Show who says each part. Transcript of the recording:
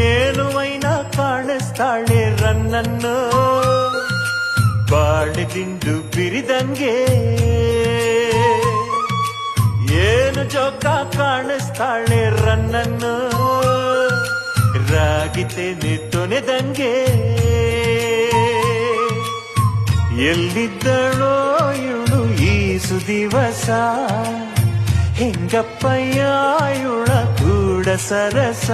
Speaker 1: ಏನುವೈನಾ ಕಾಣಿಸ್ತಾಳೆ ರನ್ನನ್ನು ಬಾಳಿದಿಂದು ಬಿರಿದಂಗೆ ಏನು ಜೋಕ ಕಾಣಿಸ್ತಾಳೆ ರನ್ನನ್ನು ರಾಗಿತೇನೆ ತೊನೆದಂಗೆ ಎಲ್ಲಿದ್ದಳೋ ಇವಳು ಈ ಸುದಿವಸ ಹೆಂಗಪ್ಪಯ್ಯ ಇವಳ ಕೂಡ ಸರಸ